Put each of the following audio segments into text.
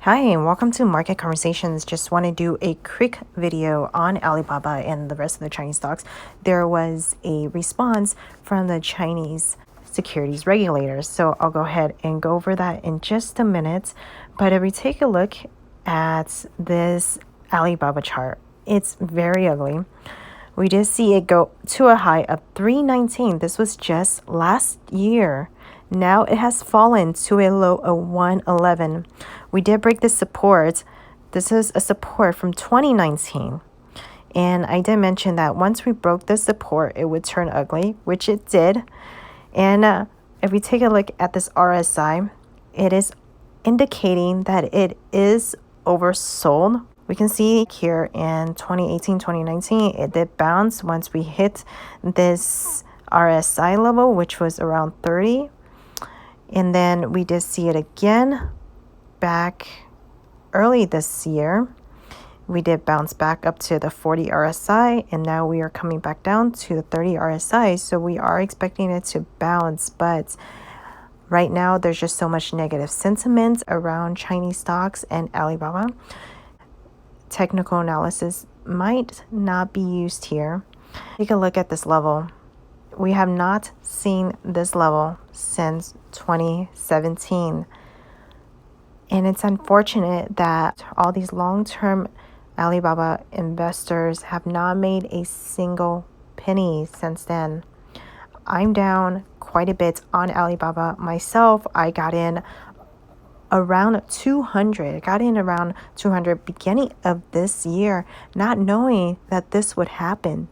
Hi, and welcome to Market Conversations. Just want to do a quick video on Alibaba and the rest of the Chinese stocks. There was a response from the Chinese Securities Regulators. So I'll go ahead and go over that in just a minute. But if we take a look at this Alibaba chart, it's very ugly. We did see it go to a high of 319. This was just last year. Now it has fallen to a low of 111. We did break this support. This is a support from 2019. And I did mention that once we broke this support, it would turn ugly, which it did. And if we take a look at this RSI, it is indicating that it is oversold. We can see here in 2018, 2019, it did bounce once we hit this RSI level, which was around 30. And then we did see it again back early this year. We did bounce back up to the 40 RSI, and now we are coming back down to the 30 RSI. So we are expecting it to bounce, but right now there's just so much negative sentiment around Chinese stocks and Alibaba. Technical analysis might not be used here. Take a look at this level. We have not seen this level since 2017. And it's unfortunate that all these long-term Alibaba investors have not made a single penny since then. I'm down quite a bit on Alibaba myself. I got in around 200. I got in around 200 beginning of this year, not knowing that this would happen.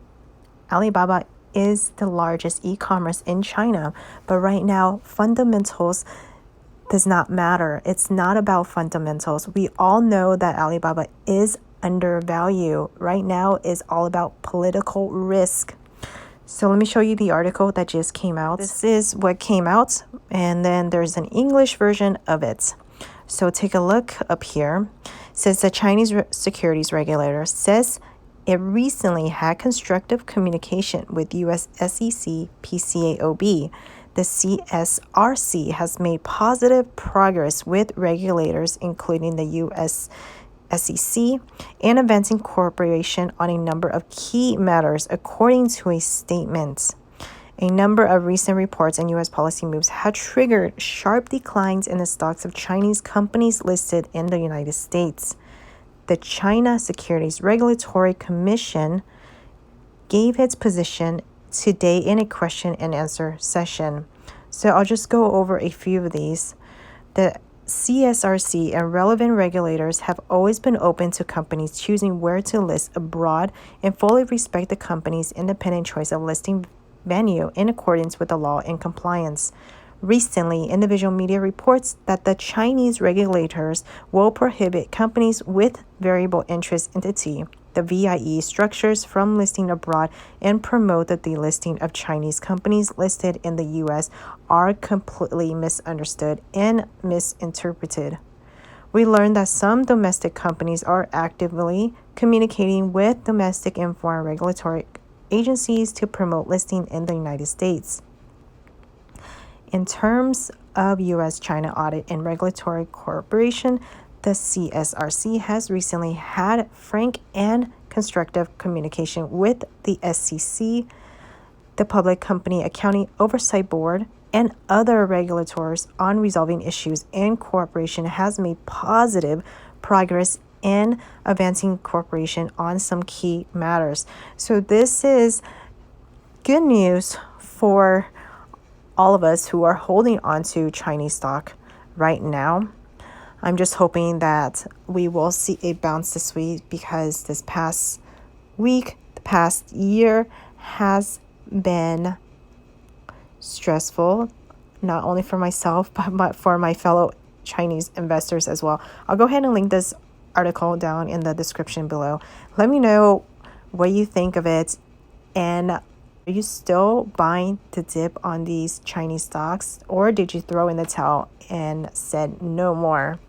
Alibaba is the largest e-commerce in China, but right now fundamentals does not matter. It's not about fundamentals. We all know that Alibaba is undervalued. Right now is all about political risk. So let me show you the article that just came out. This is what came out, and then there's an English version of it. So take a look up here. It says the Chinese Securities Regulator says it recently had constructive communication with U.S. SEC PCAOB. The CSRC has made positive progress with regulators, including the U.S. SEC, and advancing cooperation on a number of key matters, according to a statement. A number of recent reports and U.S. policy moves have triggered sharp declines in the stocks of Chinese companies listed in the United States. The China Securities Regulatory Commission gave its position today in a question and answer session. So I'll just go over a few of these. The CSRC and relevant regulators have always been open to companies choosing where to list abroad and fully respect the company's independent choice of listing venue in accordance with the law and compliance. Recently, individual media reports that the Chinese regulators will prohibit companies with variable interest entity, the VIE structures, from listing abroad and promote that the listing of Chinese companies listed in the U.S. are completely misunderstood and misinterpreted. We learned that some domestic companies are actively communicating with domestic and foreign regulatory agencies to promote listing in the United States. In terms of U.S.-China Audit and Regulatory Cooperation, the CSRC has recently had frank and constructive communication with the SEC, the Public Company Accounting Oversight Board, and other regulators on resolving issues, and cooperation has made positive progress in advancing cooperation on some key matters. So this is good news for all of us who are holding on to Chinese stock right now. I'm just hoping that we will see a bounce this week, because this past week, the past year has been stressful, not only for myself, but for my fellow Chinese investors as well. I'll go ahead and link this article down in the description below. Let me know what you think of it, and are you still buying the dip on these Chinese stocks, or did you throw in the towel and said no more?